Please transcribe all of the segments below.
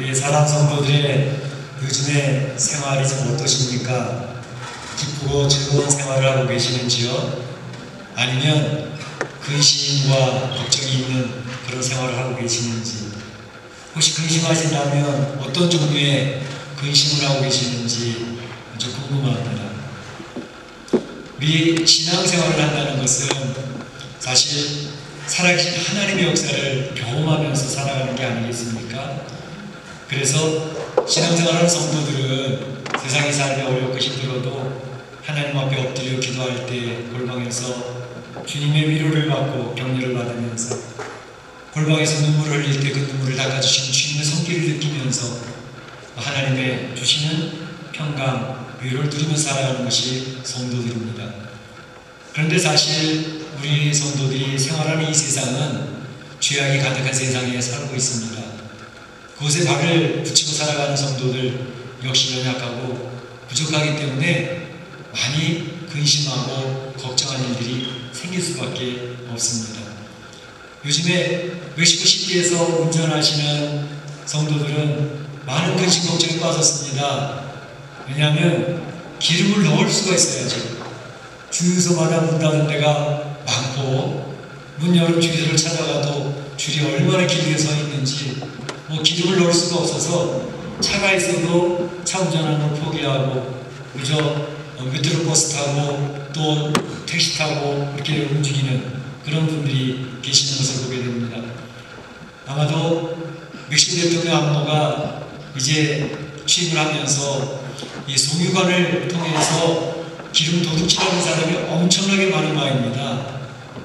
우리 사랑 성도들의 요즘의 생활이 좀 어떠십니까? 기쁘고 즐거운 생활을 하고 계시는지요? 아니면 근심과 걱정이 있는 그런 생활을 하고 계시는지, 혹시 근심하신다면 어떤 종류의 근심을 하고 계시는지 좀 궁금합니다. 우리 신앙생활을 한다는 것은 사실 살아계신 하나님의 역사를 경험하면서 살아가는 게 아니겠습니까? 그래서 신앙생활하는 성도들은 세상의 삶이 어렵고 힘들어도 하나님 앞에 엎드려 기도할 때 골방에서 주님의 위로를 받고 격려를 받으면서, 골방에서 눈물을 흘릴 때 그 눈물을 닦아주시는 주님의 손길을 느끼면서 하나님의 주시는 평강, 위로를 누리면서 살아가는 것이 성도들입니다. 그런데 사실 우리 성도들이 생활하는 이 세상은 죄악이 가득한 세상에 살고 있습니다. 그곳에 발을 붙이고 살아가는 성도들 역시 연약하고 부족하기 때문에 많이 근심하고 걱정하는 일들이 생길 수밖에 없습니다. 요즘에 멕시코 시티에서 운전하시는 성도들은 많은 근심 걱정에 빠졌습니다. 왜냐하면 기름을 넣을 수가 있어야죠. 주유소마다 문 닫은 데가 많고, 문 열은 주유소를 찾아가도 줄이 얼마나 길게 서 있는지 기름을 넣을 수가 없어서 차가 있어도 차 운전하는 걸 포기하고 그저 메트로버스 타고 또 택시 타고 이렇게 움직이는 그런 분들이 계시는 것을 보게 됩니다. 아마도 멕시코 대통령 안보가 이제 취임을 하면서 이 송유관을 통해서 기름 도둑질하는 사람이 엄청나게 많은 모양입니다.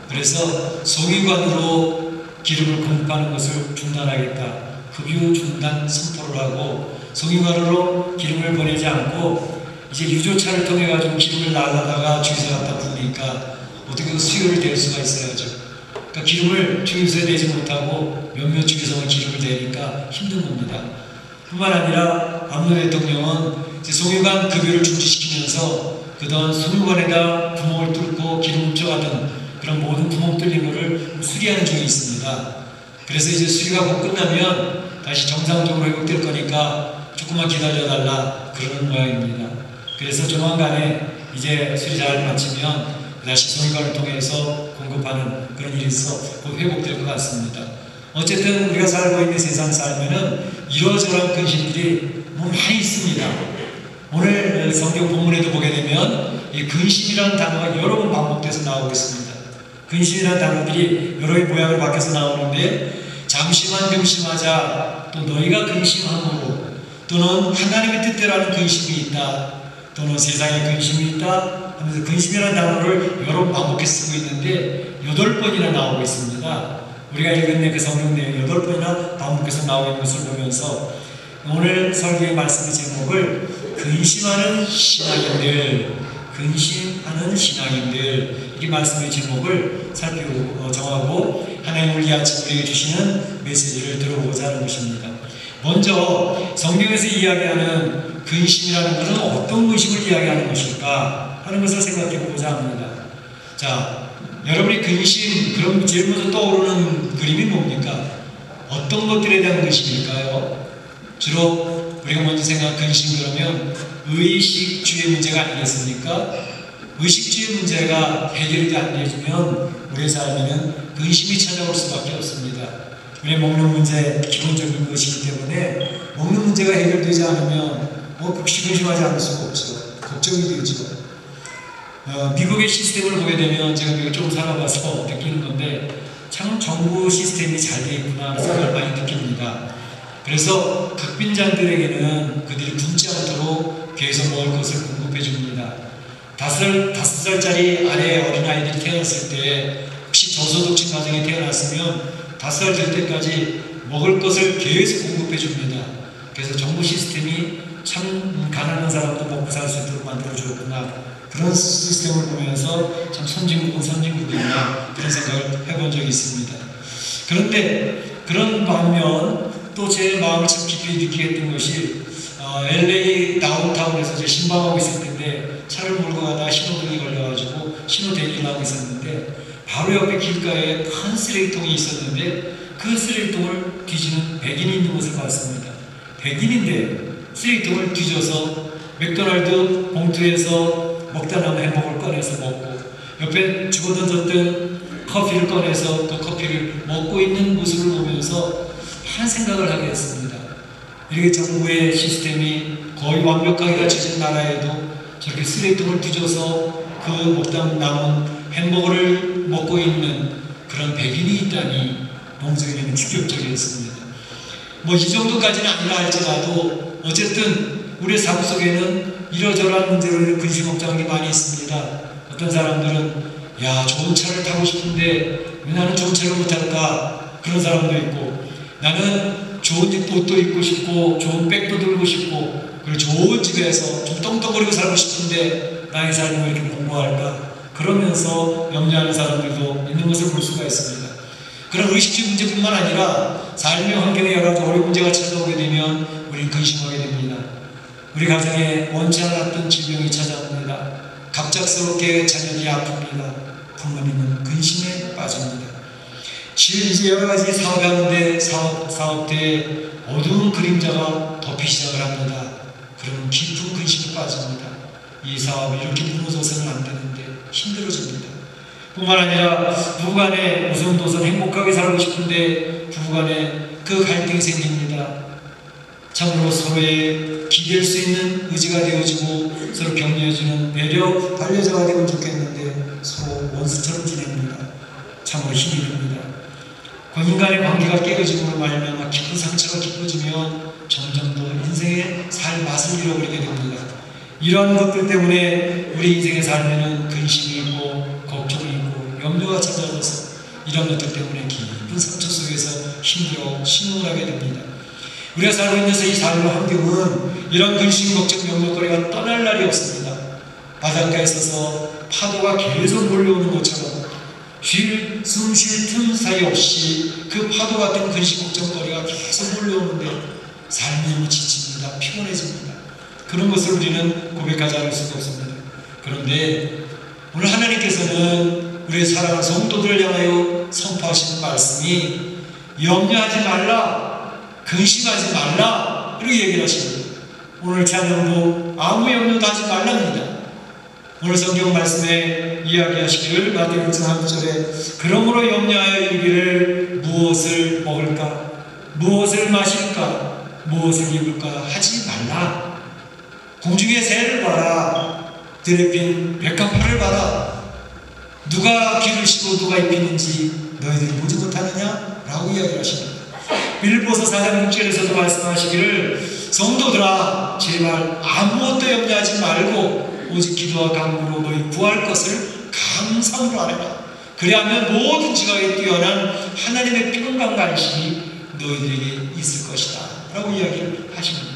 그래서 송유관으로 기름을 공급하는 것을 중단하겠다, 급유 중단 선포를 하고 송유관으로 기름을 보내지 않고 이제 유조차를 통해 가지고 기름을 날라다가 주유소에 갖다 부으니까 어떻게 수요를 댈 수가 있어야죠. 그러니까 기름을 주유소에 내지 못하고 몇몇 주유소만 기름을 대니까 힘든 겁니다. 뿐만 아니라 안보 대통령은 이제 송유관 급유를 중지시키면서 그동안 송유관에다 구멍을 뚫고 기름 훔쳐가던 그런 모든 구멍 뚫린 거를 수리하는 중에 있습니다. 그래서 이제 수리가 곧 끝나면 다시 정상적으로 회복될 거니까 조금만 기다려달라 그러는 모양입니다. 그래서 조만간에 이제 수리 잘 마치면 다시 송유관을 통해서 공급하는 그런 일이 있어 곧 회복될 것 같습니다. 어쨌든 우리가 살고 있는 세상 살면은 이러저러한 근심들이 많이 있습니다. 오늘 성경 본문에도 보게 되면 이 근심이라는 단어가 여러 번 반복돼서 나오고 있습니다. 근심이라는 단어들이 여러 개의 모양을 바뀌어서 나오는데, 잠시만 근심하자, 또 너희가 근심함으로, 또는 하나님의 뜻대로 하는 근심이 있다, 또는 세상에 근심이 있다 하면서 근심이라는 단어를 여러 번 반복해서 쓰고 있는데 8번이나 나오고 있습니다. 우리가 읽은 그 성경 내용 8번이나 반복해서 나오고 있는 것을 보면서 오늘 설교의 말씀의 제목을 근심하는 신앙인들, 근심하는 신앙인들, 이게 말씀의 제목을 살피고 정하고 하나님을 이 아침 우리에게 주시는 메시지를 들어보고자 하는 것입니다. 먼저 성경에서 이야기하는 근심이라는 것은 어떤 근심을 이야기하는 것일까 하는 것을 생각해 보고자 합니다. 자, 여러분이 근심, 그럼 제일 먼저 떠오르는 그림이 뭡니까? 어떤 것들에 대한 근심일까요? 주로 우리가 먼저 생각한 근심 그러면 의식주의 문제가 아니겠습니까? 의식주의 문제가 해결이 안 되면 우리의 삶에는 근심이 찾아올 수밖에 없습니다. 우리 먹는 문제 기본적인 것이기 때문에 먹는 문제가 해결되지 않으면 근심하지 않을 수가 없죠. 걱정이 되죠. 미국의 시스템을 보게 되면, 제가 미국에 조금 살아봐서 느끼는 건데 참 정부 시스템이 잘 되어 있구나 하는 생각을 많이 느낍니다. 그래서 극빈자들에게는 그들이 굶지 않도록 계속 먹을 것을 공급해 줍니다. 5살짜리 아래 어린아이들이 태어났을 때, 혹시 저소득층 가정에 태어났으면 5살 될 때까지 먹을 것을 계속 공급해 줍니다. 그래서 정부 시스템이 참 가난한 사람도 먹고 살 수 있도록 만들어주었구나, 그런 시스템을 보면서 참 선진국은 선진국이구나 그런 생각을 해본 적이 있습니다. 그런데 그런 반면 또 제 마음을 참 깊이 느끼게 했던 것이 LA 다운타운에서 제가 신방하고 있을 텐데 차를 몰고 가다가 신호등이 걸려가지고 신호 대기를 하고 있었는데 바로 옆에 길가에 큰 쓰레기통이 있었는데 그 쓰레기통을 뒤지는 백인이 있는 것을 봤습니다. 백인인데 쓰레기통을 뒤져서 맥도날드 봉투에서 먹다 남은 햄버거를 꺼내서 먹고 옆에 주워던졌던 커피를 꺼내서 그 커피를 먹고 있는 모습을 보면서 한 생각을 하게 했습니다. 이렇게 정부의 시스템이 거의 완벽하게 갖춰진 나라에도 저렇게 쓰레기통을 뒤져서 그 먹다 남은 햄버거를 먹고 있는 그런 백인이 있다니 농성에는 충격적이었습니다. 뭐 이 정도까지는 아니라 할지라도 어쨌든 우리 삶 속에는 이러저러한 문제로 근심 걱정한 게 많이 있습니다. 어떤 사람들은 야 좋은 차를 타고 싶은데 왜 나는 좋은 차를 못 탈까? 그런 사람도 있고 나는 좋은 옷도 입고 싶고 좋은 백도 들고 싶고 그리고 좋은 집에서 좀 떵떵거리고 살고 싶은데 나의 삶은 왜 이렇게 공고할까? 그러면서 염려하는 사람들도 있는 것을 볼 수가 있습니다. 그런 의식주 문제뿐만 아니라 삶의 환경에 여러 가지 어려운 문제가 찾아오게 되면 우리는 근심하게 됩니다. 우리 가정에 원치 않았던 질병이 찾아옵니다. 갑작스럽게 자녀들이 아픕니다. 부모님은 근심에 빠집니다. 이제 여러 가지 사업을 하는데 사업대에 어두운 그림자가 덮이기 시작을 합니다. 그러면 깊은 근심에 빠집니다. 이 사업이 이렇게 무너져서는 안 되는데 힘들어집니다. 뿐만 아니라 부부간에 오손도손 행복하게 살고 싶은데 부부간에 그 갈등이 생깁니다. 참으로 서로의 기댈 수 있는 의지가 되어지고 서로 격려해주는 배려 반려자가 되면 좋겠는데 서로 원수처럼 지냅니다. 참으로 힘이 듭니다. 인간의 관계가 깨어짐으로 말미암아 깊은 상처가 깊어지면 점점 더 인생의 살 맛을 잃어버리게 됩니다. 이러한 것들 때문에 우리 인생의 삶에는 근심이 있고 걱정이 있고 염려가 찾아와서 이런 것들 때문에 깊은 상처 속에서 힘들어 신음을 하게 됩니다. 우리가 살고 있는 이 삶의 환경은 이런 근심, 걱정, 염려거리가 떠날 날이 없습니다. 바닷가에 서서 파도가 계속 몰려오는 것처럼 숨 쉴 틈 사이 없이 그 파도 같은 근심, 걱정거리가 계속 몰려오는데 삶이 너무 지칩니다. 피곤해집니다. 그런 것을 우리는 고백하지 않을 수가 없습니다. 그런데 오늘 하나님께서는 우리의 사랑하는 성도들을 향하여 선포하시는 말씀이 염려하지 말라, 근심하지 말라 이렇게 얘기를 하십니다. 오늘 찬양도 아무 염려도 하지 말랍니다. 오늘 성경 말씀에 이야기하시기를 마태복음 3절에 그러므로 염려하여 이르기를 무엇을 먹을까, 무엇을 마실까, 무엇을 입을까 하지 말라. 공중의 새를 봐라, 들에 핀 백합화를 봐라. 누가 기르시고 누가 입히는지 너희들이 보지 못하느냐? 라고 이야기를 하십니다. 빌립보서 4장 6절에서도 말씀하시기를 성도들아 제발 아무것도 염려하지 말고 오직 기도와 간구로 너희 구할 것을 감사함으로 하라. 그리하면 모든 지각에 뛰어난 하나님의 평강 관심이 너희들에게 있을 것이다 라고 이야기를 하십니다.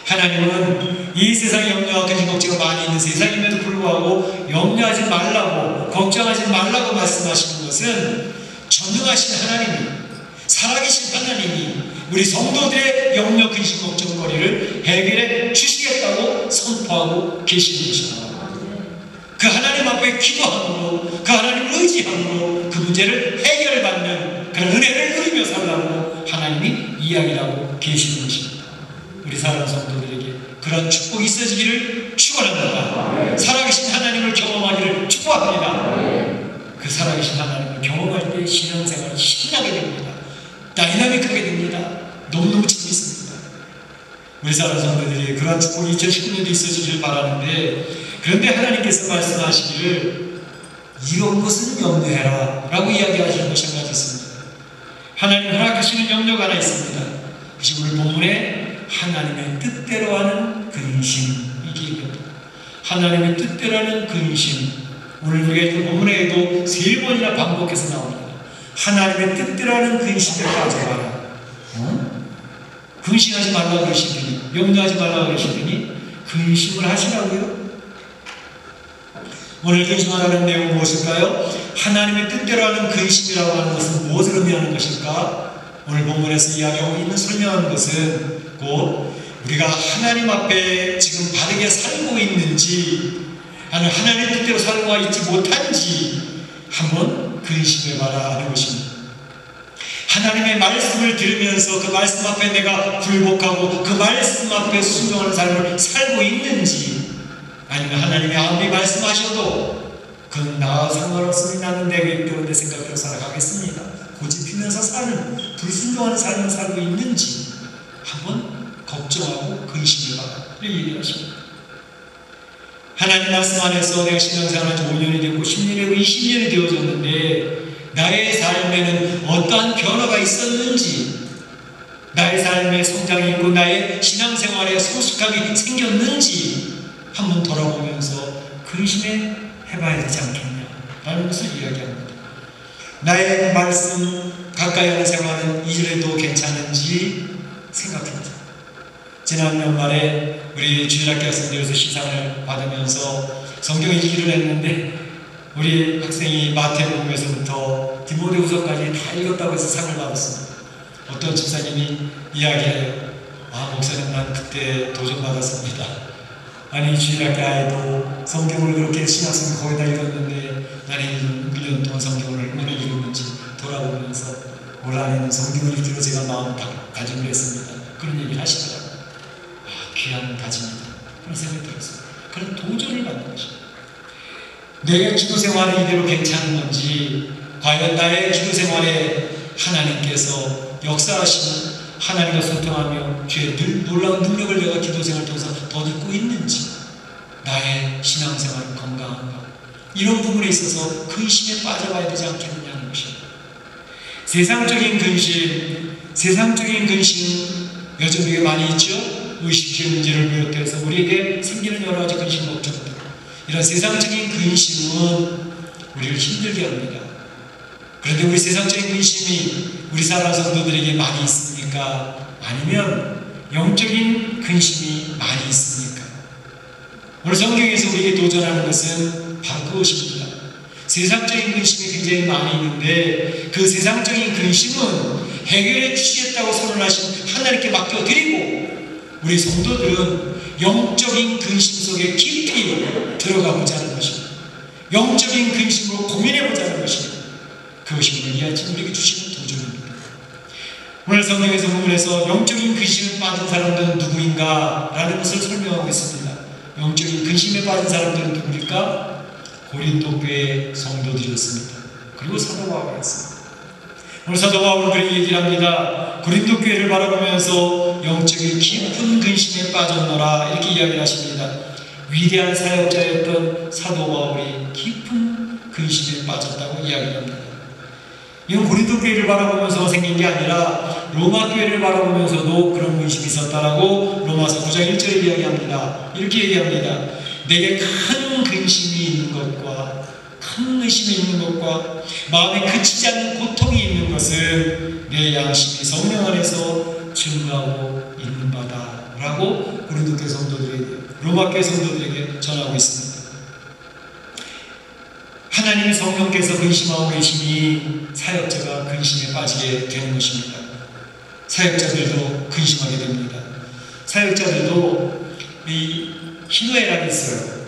하나님은 이 세상에 염려와 근심 걱정이 많이 있는 세상임에도 불구하고 염려하지 말라고 걱정하지 말라고 말씀하시는 것은 전능하신 하나님이, 살아계신 하나님이 우리 성도들의 염려, 근심, 걱정거리를 해결해 주시겠다고 선포하고 계시는 것입니다. 그 하나님 앞에 기도함으로, 그 하나님을 의지함으로 그 문제를 해결받는 그런 은혜를 누리며 살라고 하나님이 이야기하고 계시는 것입니다. 우리 사랑하는 성도들에게 그런 축복이 있어지기를 축원합니다. 살아계신 하나님을 경험하기를 축복합니다. 그 살아계신 하나님을 경험할 때 신앙생활이 신나게 됩니다. 다이나믹하게 됩니다. 너무너무 재밌습니다. 우리 사랑하는 성도들이 그러한 축복이 2019년도 있어지기를 바라는데, 그런데 하나님께서 말씀하시기를 이런 것은 염려해라 라고 이야기하시는 것이 한 가지 있습니다. 하나님 허락하시는 염려가 하나 있습니다. 그것이 오늘 본문에 하나님의 뜻대로 하는 근심, 이게 얘기합니다. 하나님의 뜻대로 하는 근심. 오늘 우리가 본문에도 3번이나 반복해서 나옵니다. 하나님의 뜻대로 하는 근심에 빠져봐라. 근심하지 말라고 그러시더니, 염려하지 말라고 그러시더니 근심을 하시라고요? 오늘 근심하라는 내용은 무엇일까요? 하나님의 뜻대로 하는 근심이라고 하는 것은 무엇을 의미하는 것일까? 오늘 본문에서 이야기하고 있는 설명하는 것은 곧 우리가 하나님 앞에 지금 바르게 살고 있는지 아니면 하나님의 뜻대로 살고 있지 못한지 한번 근심해봐라 하는 것입니다. 하나님의 말씀을 들으면서 그 말씀 앞에 내가 굴복하고 그 말씀 앞에 순종하는 삶을 살고 있는지, 아니면 하나님이 아무리 말씀하셔도 그건 나와 상관없으니 나는 내 계획대로 내 생각대로 살아가겠습니다, 고집피면서 사는 불순종하는 삶을 살고 있는지 한번 걱정하고 근심해 봐라, 이렇게 얘기하십니다. 하나님 말씀 안에서 내가 신앙생활한 지 5년이 되고 10년이 되고 20년이 되어졌는데 나의 삶에는 어떠한 변화가 있었는지, 나의 삶에 성장이 있고 나의 신앙생활에 성숙함이 생겼는지 한번 돌아보면서 근심해 해봐야 되지 않겠냐라는 것을 이야기합니다. 나의 말씀 가까이 하는 생활은 이전에도 괜찮은지 생각해보자. 지난 연말에 우리 주일학교 학생들에서 시상을 받으면서 성경 읽기를 했는데 우리 학생이 마태복음에서부터 디모데후서까지 다 읽었다고 해서 상을 받았습니다. 어떤 집사님이 이야기해요. 아, 목사님, 난 그때 도전받았습니다. 아니, 주일학교 아이도 성경을 그렇게 신학생을 거의 다 읽었는데 나는 1년 동안 성경을 얼마나 읽었는지 돌아보면서 올 한해는 성경을 읽기로 제가 마음 다짐을 했습니다. 그런 얘기를 하시더라고요. 아, 귀한 다짐이다, 그런 생각이 들었어요. 그런 도전을 받는 것입니다. 내 기도 생활이 이대로 괜찮은 건지, 과연 나의 기도 생활에 하나님께서 역사하시는, 하나님과 소통하며 주의 놀라운 능력을 내가 기도 생활을 통해서 덧입고 있는지, 나의 신앙생활은 건강한가, 이런 부분에 있어서 근심에 빠져봐야 되지 않겠느냐는 것입니다. 세상적인 근심 요즘 우리가 많이 있죠. 의식주의 문제를 비롯해서 우리에게 생기는 여러 가지 근심 걱정들, 이런 세상적인 근심은 우리를 힘들게 합니다. 그런데 우리 세상적인 근심이 우리 사랑하는 성도들에게 많이 있습니까? 아니면 영적인 근심이 많이 있습니까? 오늘 성경에서 우리에게 도전하는 것은 바로 그것입니다. 세상적인 근심이 굉장히 많이 있는데 그 세상적인 근심은 해결해 주시겠다고 선언하신 하나님께 맡겨드리고, 우리 성도들은 영적인 근심 속에 깊이 들어가보자는 것입니다. 영적인 근심으로 고민해보자는 것입니다. 그것이 오늘 이 아침 우리에게 주시는 도전입니다. 오늘 성경에서 부분에서 영적인 근심에 빠진 사람들은 누구인가? 라는 것을 설명하고 있습니다. 영적인 근심에 빠진 사람들은 누구일까? 고린도 교회 성도들이었습니다. 그리고 사도 바울이었습니다. 오늘 사도 바울은 그렇게 얘기를 합니다. 고린도 교회를 바라보면서 영적인 깊은 근심에 빠졌노라, 이렇게 이야기를 하십니다. 위대한 사역자였던 사도 바울이 깊은 근심에 빠졌다고 이야기를 합니다. 이건 고린도 교회를 바라보면서 생긴 게 아니라 로마 교회를 바라보면서도 그런 근심이 있었다라고 로마서 9장 1절에 이야기합니다. 이렇게 얘기합니다. 내게 큰 근심이 있는 것과 큰 의심이 있는 것과 마음에 그치지 않는 고통이 있는 것은 내 양심이 성령 안에서 증거하고 있는 바다 라고 고린도 교회 성도들에게, 로마 교회 성도들에게 전하고 있습니다. 하나님의 성령께서 근심하고 계시니 사역자가 근심에 빠지게 되는 것입니다. 사역자들도 근심하게 됩니다. 사역자들도 이 희노애락이 있어요.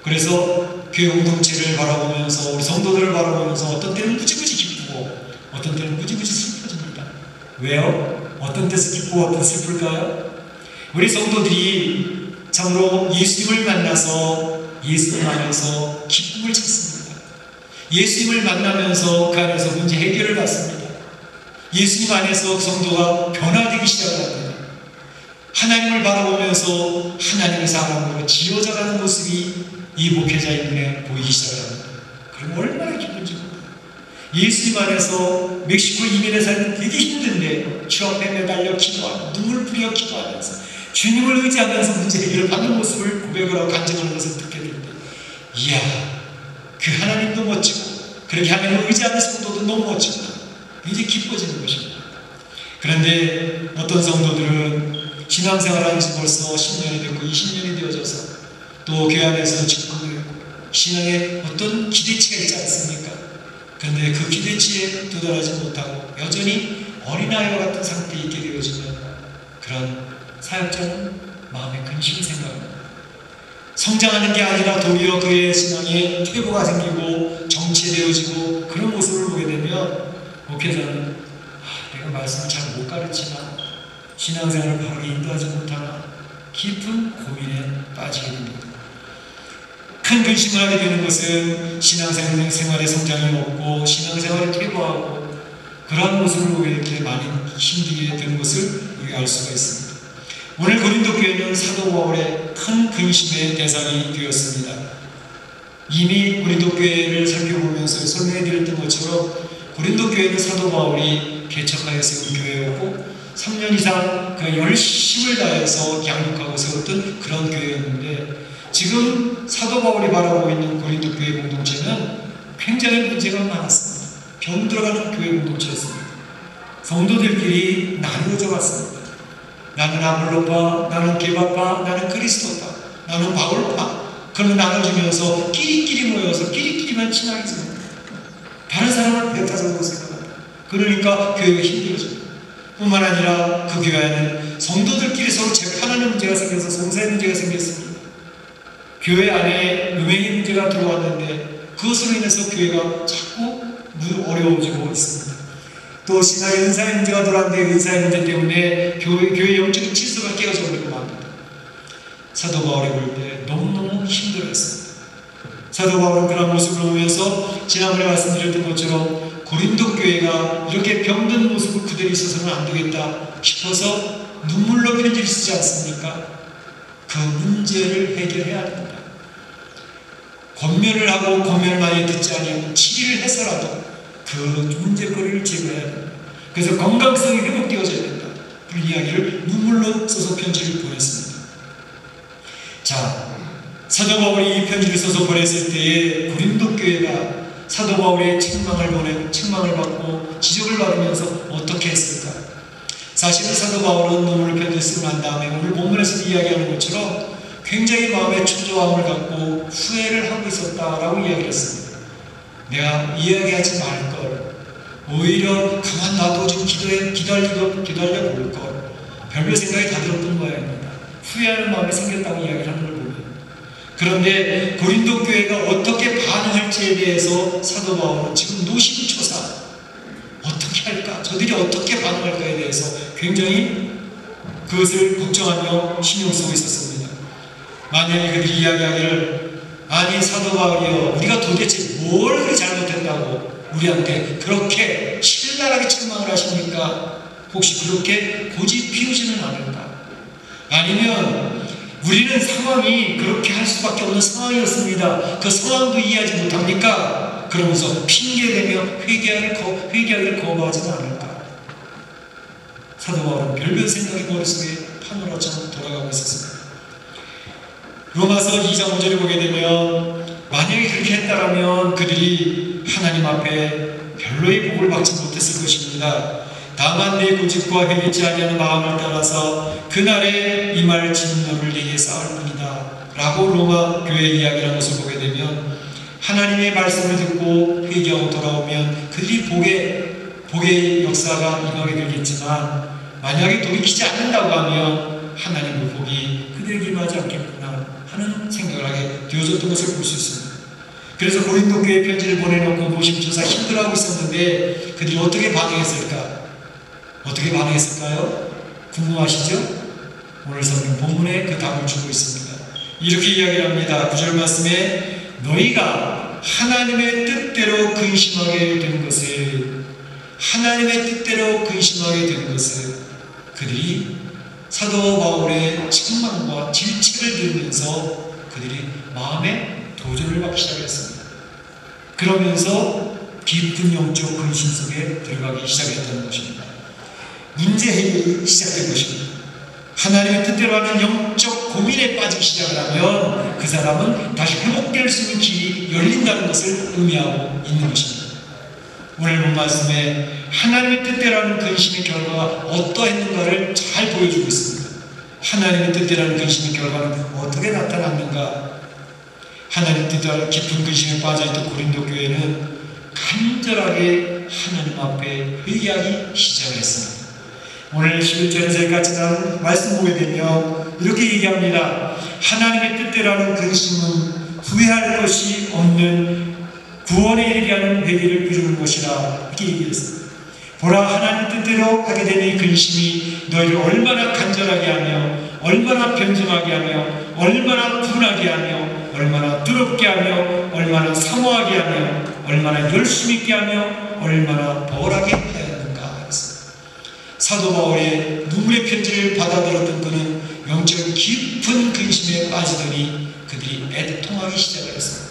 그래서 교회 공동체를 바라보면서, 우리 성도들을 바라보면서 어떤 때는 무지무지 기쁘고 어떤 때는 무지무지 슬퍼집니다. 왜요? 어떤 때서 기쁘고 어떤 때서 슬플까요? 우리 성도들이 참으로 예수님을 만나서 예수님 안에서 기쁨을 찾습니다. 예수님을 만나면서 그 안에서 문제 해결을 받습니다. 예수님 안에서 성도가 변화되기 시작합니다. 하나님을 바라보면서 하나님의 사람으로 지어져가는 모습이 이 목회자의 눈에 보이기 시작합니다. 그럼 얼마나 기쁜지 몰라요. 예수님 안에서 멕시코 이민에 살면 되게 힘든데 주 앞에 매달려 기도하고 눈물 뿌려 기도하면서 주님을 의지하면서 문제 해결을 받는 모습을 고백을 하고 간증하는 것을 듣게 될 때, 이야, 그 하나님도 멋지고 그렇게 하나님을 의지하는 성도도 너무 멋지고 이제 기뻐지는 것입니다. 그런데 어떤 성도들은 신앙생활한 지 벌써 10년이 됐고 20년이 되어져서 또 교회 안에서 직분을 했고 신앙에 어떤 기대치가 있지 않습니까? 그런데 그 기대치에 도달하지 못하고 여전히 어린아이와 같은 상태에 있게 되어지면 그런 사역자는 마음에 근심이 생각합니다. 성장하는 게 아니라 도리어 그의 신앙에 퇴보가 생기고 정체되어지고 그런 모습을 보게 되면 목회자는 내가 말씀을 잘 못 가르치나, 신앙생활을 바르게 인도하지 못하나 깊은 고민에 빠지게 됩니다. 큰 근심을 하게 되는 것은 신앙생활의 성장이 없고 신앙생활이 퇴보하고 그러한 모습으로 이렇게 많이 힘들게 되는 것을 우리가 알 수가 있습니다. 오늘 고린도 교회는 사도 바울의 큰 근심의 대상이 되었습니다. 이미 고린도 교회를 살펴보면서 설명해 드렸던 것처럼 고린도 교회는 사도 바울이 개척하여 세운 교회였고 3년 이상 그 열심을 다해서 양육하고 세웠던 그런 교회였는데, 지금 사도 바울이 바라보고 있는 고린도 교회 공동체는 굉장히 문제가 많았습니다. 병 들어가는 교회 공동체였습니다. 성도들끼리 나누어져 갔습니다. 나는 아볼로파, 나는 게바파, 나는 그리스도파, 나는 바울파. 그걸 나눠주면서 끼리끼리 모여서 끼리끼리만 친하게 지냅니다. 다른 사람을 뱉어서 생각합니다. 그러니까 교회가 힘들어집니다. 뿐만 아니라 그 교회에는 성도들끼리 서로 재판하는 문제가 생겨서 성사의 문제가 생겼습니다. 교회 안에 음행의 문제가 들어왔는데 그것으로 인해서 교회가 자꾸 어려워지고 있습니다. 또 신앙의 은사의 문제가 들어왔는데 은사의 문제 때문에 교회 영적인 질서가 깨어져 버리고 맙니다. 사도 바울이 볼 때 너무너무 힘들었습니다. 사도 바울은 그런 모습을 보면서 지난번에 말씀드렸던 것처럼 고린도 교회가 이렇게 병든 모습을 그대로 있어서는 안 되겠다 싶어서 눈물로 편지를 쓰지 않습니까? 그 문제를 해결해야 됩니다. 권면을 하고 권면을 많이 듣지 아니하면 치리를 해서라도 그 문제거리를 제거해야 됩니다. 그래서 건강성이 회복되어져야 된다. 그 이야기를 눈물로 써서 편지를 보냈습니다. 자, 사도 바울이 이 편지를 써서 보냈을 때에 고린도 교회가 사도 바울의 책망을 받고 지적을 받으면서 어떻게 했을까? 사실은 사도 바울은 눈물을 편지를 쓰고 난 다음에 오늘 본문에서 이야기하는 것처럼 굉장히 마음의 초조함을 갖고 후회를 하고 있었다라고 이야기를 했습니다. 내가 이야기하지 말걸, 오히려 가만 놔두고 좀 기다려 볼걸, 별별 생각이 다 들었던 모양입니다. 후회하는 마음이 생겼다고 이야기를 하는 걸 보면, 그런데 고린도 교회가 어떻게 반응할지에 대해서 사도 바울은 지금 노심초사 어떻게 할까, 저들이 어떻게 반응할까에 대해서 굉장히 그것을 걱정하며 신경 쓰고 있었습니다. 만약에 그들이 이야기하기를, 아니 사도 바울이여, 우리가 도대체 뭘 그리 잘못했다고 우리한테 그렇게 신랄하게 책망을 하십니까? 혹시 그렇게 고집 피우지는 않을까? 아니면 우리는 상황이 그렇게 할 수밖에 없는 상황이었습니다. 그 상황도 이해하지 못합니까? 그러면서 핑계대며 회개하기를 거부하지는 않을까? 사도 바울은 별별 생각이 머릿속에 파노라처럼 돌아가고 있었습니다. 로마서 2장 5절을 보게 되면 만약에 그렇게 했다라면 그들이 하나님 앞에 별로의 복을 받지 못했을 것입니다. 다만 내 고집과 회개치 아니하는 마음을 따라서 그날에 임할 진노를 내게 쌓을 뿐이다 라고 로마 교회 이야기라는 것을 보게 되면, 하나님의 말씀을 듣고 회개하고 돌아오면 그들이 복의 역사가 임하게 되겠지만, 만약에 돌이키지 않는다고 하면 하나님의 복이 그들에게 임하지 않겠구나 하는 생각을 하게 되어졌던 것을 볼 수 있습니다. 그래서 고린도 교회 편지를 보내놓고 노심초사 힘들어하고 있었는데 그들이 어떻게 반응했을까? 어떻게 반응했을까요? 궁금하시죠? 오늘 성경 본문에 그 답을 주고 있습니다. 이렇게 이야기를 합니다. 9절 말씀에 너희가 하나님의 뜻대로 근심하게 된 것을, 하나님의 뜻대로 근심하게 된 것을, 그들이 사도 바울의 책망과 질책을 들으면서 그들이 마음에 도전을 받기 시작했습니다. 그러면서 깊은 영적 근심 속에 들어가기 시작했다는 것입니다. 문제 해결이 시작된 것입니다. 하나님의 뜻대로 하는 영적 고민에 빠지기 시작을 하면 그 사람은 다시 회복될 수 있는 길이 열린다는 것을 의미하고 있는 것입니다. 오늘 본 말씀에 하나님의 뜻대로 하는 근심의 결과가 어떠했는가를 잘 보여주고 있습니다. 하나님의 뜻대로 하는 근심의 결과는 어떻게 나타났는가? 하나님의 뜻대로 깊은 근심에 빠져있던 고린도 교회는 간절하게 하나님 앞에 회개하기 시작을 했습니다. 오늘 11절에서 같이 나눈 말씀 보게 되면 이렇게 얘기합니다. 하나님의 뜻대로 하는 근심은 후회할 것이 없는 구원에 이르게 하는 회개를 이루는 것이라, 이렇게 얘기했습니다. 보라, 하나님 뜻대로 하게 되니 근심이 너희를 얼마나 간절하게 하며 얼마나 변심하게 하며 얼마나 분하게 하며 얼마나 두렵게 하며 얼마나 사모하게 하며 얼마나 열심히 있게 하며 얼마나 벌하게 하였는가. 사도 바울의 눈물의 편지를 받아들었던 그는 영적 깊은 근심에 빠지더니 그들이 애통하기 시작했습니다.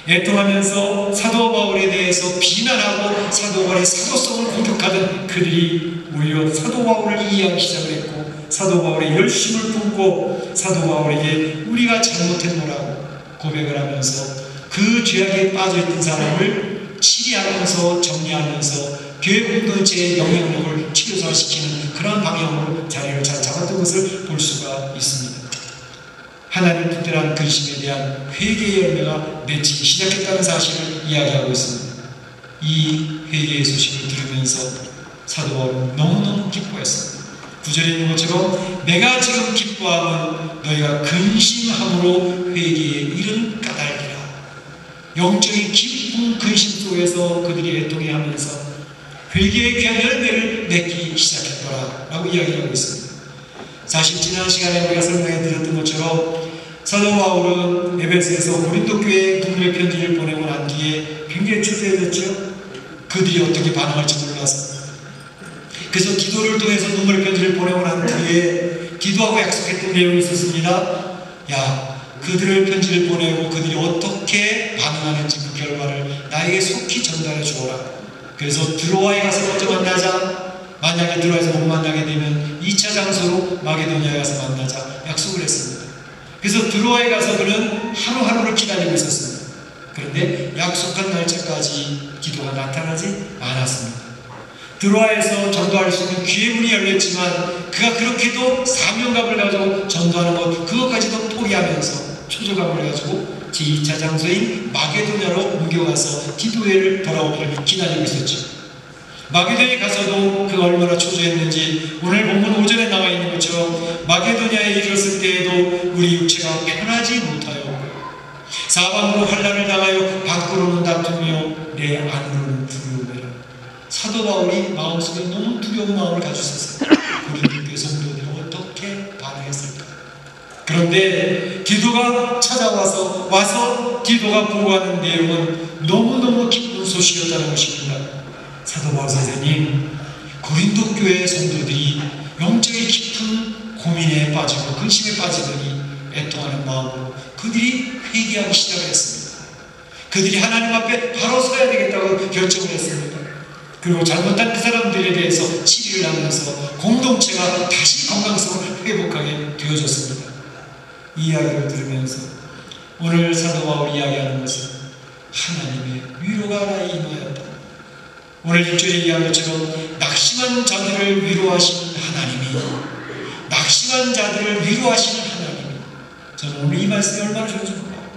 애통하면서 사도 바울에 대해서 비난하고 사도 바울의 사도성을 공격하던 그들이 오히려 사도 바울을 이해하기 시작을 했고, 사도 바울의 열심을 품고 사도 바울에게 우리가 잘못했노라고 고백을 하면서 그 죄악에 빠져있던 사람을 치리하면서 정리하면서 교회 공동체의 영향력을 치료사시키는 그런 방향으로 자리를 잘 잡았던 것을 볼 수가 있습니다. 하나님 뜻대로한 근심에 대한 회개의 열매가 맺히기 시작했다는 사실을 이야기하고 있습니다. 이 회개의 소식을 들으면서 사도 바울은 너무너무 기뻐했습니다. 9절에 있는 것처럼 내가 지금 기뻐함은 너희가 근심함으로 회개에 이른 까닭이라. 영적인 깊은 근심 속에서 그들이 애통해하면서 회개의 귀한 열매를 맺기 시작했더라 라고 이야기하고 있습니다. 사실 지난 시간에 우리가 설명해 드렸던 것처럼 사도 바울은 에베소에서 고린도 교회에 눈물의 편지를 보내고 난 뒤에 굉장히 초조해졌죠. 그들이 어떻게 반응할지 몰라서. 그래서 기도를 통해서 눈물의 편지를 보내고 난 뒤에 기도하고 약속했던 내용이 있었습니다. 야, 그들을 편지를 보내고 그들이 어떻게 반응하는지 그 결과를 나에게 속히 전달해 주어라. 그래서 드로아에 가서 먼저 만나자. 만약에 드로아에서 못 만나게 되면 2차 장소로 마게도니아에 가서 만나자 약속을 했습니다. 그래서 드로아에 가서 그는 하루하루를 기다리고 있었습니다. 그런데 약속한 날짜까지 기도가 나타나지 않았습니다. 드로아에서 전도할 수 있는 기회 문이 열렸지만 그가 그렇게도 사명감을 가지고 전도하는 것 그것까지도 포기하면서 초조감을 가지고 제2차 장소인 마게도냐로 옮겨가서 디도에를 돌아오기를 기다리고 있었죠. 마게도냐에 가서도 그가 얼마나 초조했는지 오늘 본문 오전에 나와 있는 것처럼 마게도냐에 이르렀을 때에도 우리 육체가 편하지 못하여 사방으로 환난을 당하여 밖으로는 다투며 내 안으로는 두려움이라. 사도 바울이 마음속에 너무 두려운 마음을 가지고 있었어요. 고린도 교회 성도들이 어떻게 반응했을까. 그런데 디도가 찾아와서 디도가 보고하는 내용은 너무너무 기쁜 소식이었다는 것입니다. 사도 바울 선생님, 고린도 교회 성도들이 영적인 깊은 고민에 빠지고 근심에 빠지더니 애통하는 마음으로 그들이 회개하기 시작을 했습니다. 그들이 하나님 앞에 바로 서야 되겠다고 결정을 했습니다. 그리고 잘못한 그 사람들에 대해서 치리를 하면서 공동체가 다시 건강성을 회복하게 되어졌습니다. 이 이야기를 들으면서 오늘 사도 바울이 이야기하는 것은 하나님의 위로가 나에 임하였다. 오늘 1절에 이야기한 것처럼 낙심한 자들을 위로하시는 하나님이, 낙심한 자들을 위로하시는 하나님이, 저는 오늘 이 말씀이 얼마나 좋은지 몰라요.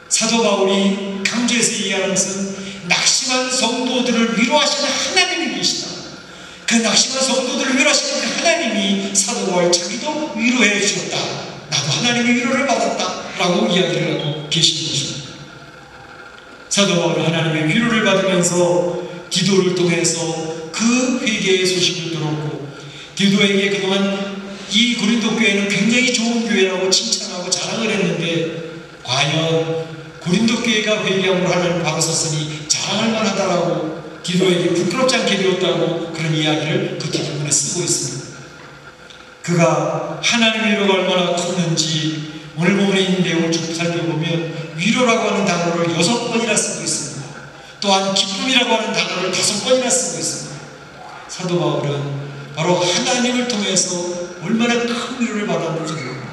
사도 바울이 강조해서 이야기하는 것은 낙심한 성도들을 위로하시는 하나님이 계시다. 그 낙심한 성도들을 위로하시는 그 하나님이 사도 바울 자기도 위로해 주셨다. 나도 하나님의 위로를 받았다 라고 이야기를 하고 계시는 것입니다. 사도 바울은 하나님의 위로를 받으면서 디도를 통해서 그 회개의 소식을 들었고, 디도에게 그동안 이 고린도 교회는 굉장히 좋은 교회라고 칭찬하고 자랑을 했는데 과연 고린도 교회가 회개함으로 하나님 바로 섰으니 자랑할 만하다라고 디도에게 부끄럽지 않게 되었다고 그런 이야기를 그 뒷부분에 쓰고 있습니다. 그가 하나님의 위로가 얼마나 컸는지 오늘 본문에 있는 내용을 쭉 살펴보면 위로라고 하는 단어를 6번이나 쓰고 있습니다. 또한 기쁨이라고 하는 단어를 5번이나 쓰고 있습니다. 사도 바울은 바로 하나님을 통해서 얼마나 큰 위로를 받았는지 모릅니다.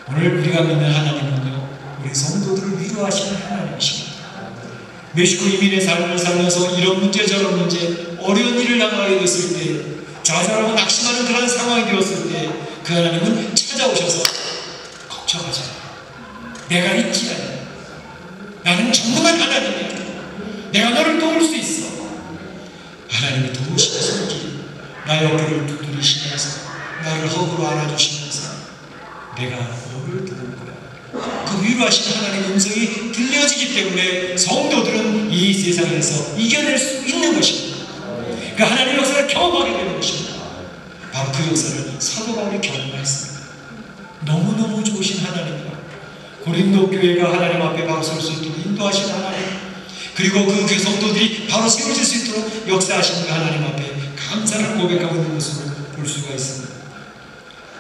오늘 우리가 믿는 하나님은요, 우리 성도들을 위로하시는 하나님이십니다. 멕시코 이민의 삶을 살면서 이런 문제 저런 문제 어려운 일을 당하게 됐을 때, 좌절하고 낙심하는 그런 상황이 되었을 때 그 하나님은 찾아오셔서 걱정하지 마. 내가 있지 않냐. 나는 정말 하나님이야. 내가 너를 도울 수 있어. 하나님이 도우시는 손길, 나의 어깨를 두드리시면서 나를 허브로 안아주시면서 내가 너를 도울 거야. 그 위로하시는 하나님의 음성이 들려지기 때문에 성도들은 이 세상에서 이겨낼 수 있는 것입니다. 그 하나님의 역사를 경험하게 되는 것입니다. 바로 그 역사를 사도 바울이 경험했습니다. 너무너무 좋으신 하나님이라. 고린도 교회가 하나님 앞에 바로 설 수 있도록 인도하신 하나님, 그리고 그 성도들이 바로 세워질 수 있도록 역사하신 그 하나님 앞에 감사를 고백하고 있는 것으로 볼 수가 있습니다.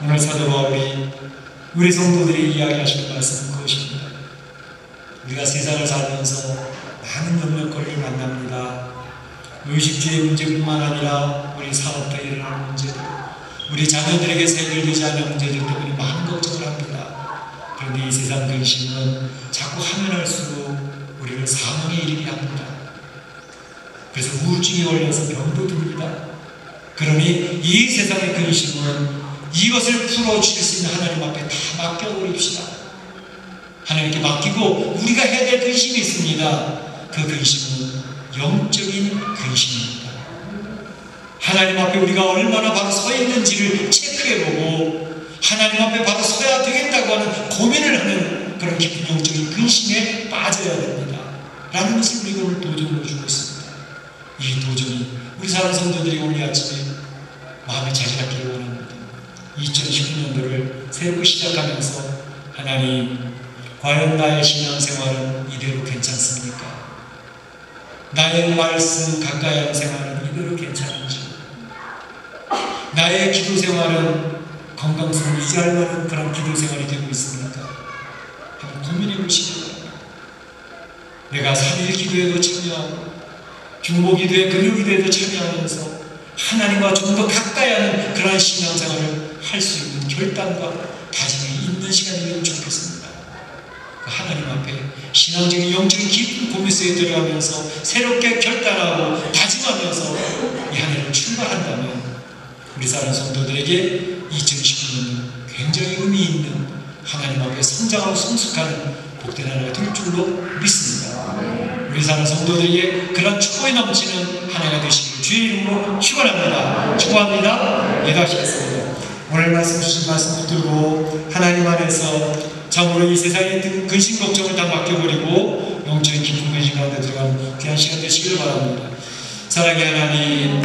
오늘 사도 바울이 우리 성도들이 이야기하시는 말씀은 그것입니다. 우리가 세상을 살면서 많은 영역거리를 만납니다. 의식주의 문제뿐만 아니라 우리 사업에 일어나는 문제들, 우리 자녀들에게 해결되지 않는 문제들 때문에 많은 걱정을 합니다. 그런데 이 세상 근심은 자꾸 하면 할수록 우리를 사망에 이르게 합니다. 그래서 우울증에 걸려서 병도 듭니다. 그러니 이 세상의 근심은 이것을 풀어주실 수 있는 하나님 앞에 다 맡겨버립시다. 하나님께 맡기고 우리가 해야 될 근심이 있습니다. 그 근심은 영적인 근심입니다. 하나님 앞에 우리가 얼마나 바로 서 있는지를 체크해보고 하나님 앞에 바로 서야 되겠다고 하는 고민을 하는 그런 깊은 영적인 근심에 빠져야 됩니다. 라는 것을 우리가 오늘 도전으로 주고 있습니다. 이 도전이 우리 사랑하는 성도들이 오늘 아침에 마음에 자리 잡기를 원합니다. 2019년도를 새롭게 시작하면서 하나님, 과연 나의 신앙생활은 이대로 괜찮습니까? 나의 말씀 가까이 하는 생활은 이대로 괜찮은지, 나의 기도생활은 건강성을 유지할 만한 그런 기도생활이 되고 있습니까? 한번 고민해 보시기 바랍니다. 내가 3일 기도에도 참여하고 중보기도에 금요기도에도 참여하면서 하나님과 좀 더 가까이 하는 그러한 신앙생활을 할 수 있는 결단과 다짐이 있는 시간이 되면 좋겠습니다. 그 하나님 앞에 신앙적인 영적인 깊은 고민 속에 들어가면서 새롭게 결단하고 다짐하면서 이 한 해를 출발한다면 우리 사랑하는 성도들에게 2019년은 굉장히 의미 있는 하나님 앞에 성장하고 성숙하는 복된 한 해가 될 줄로 믿습니다. 우리 사랑하는 성도들에게 그런 축복이 넘치는 한 해가 되시길 주의 이름으로 축원합니다. 축복합니다. 기도하시겠습니다. 오늘 말씀 주신 말씀 붙들고 하나님 안에서 참으로 이 세상의 근심 걱정을 다 맡겨버리고 영적인 깊은 근심 가운데 들어가는 귀한 시간 되시길 바랍니다. 사랑의 하나님,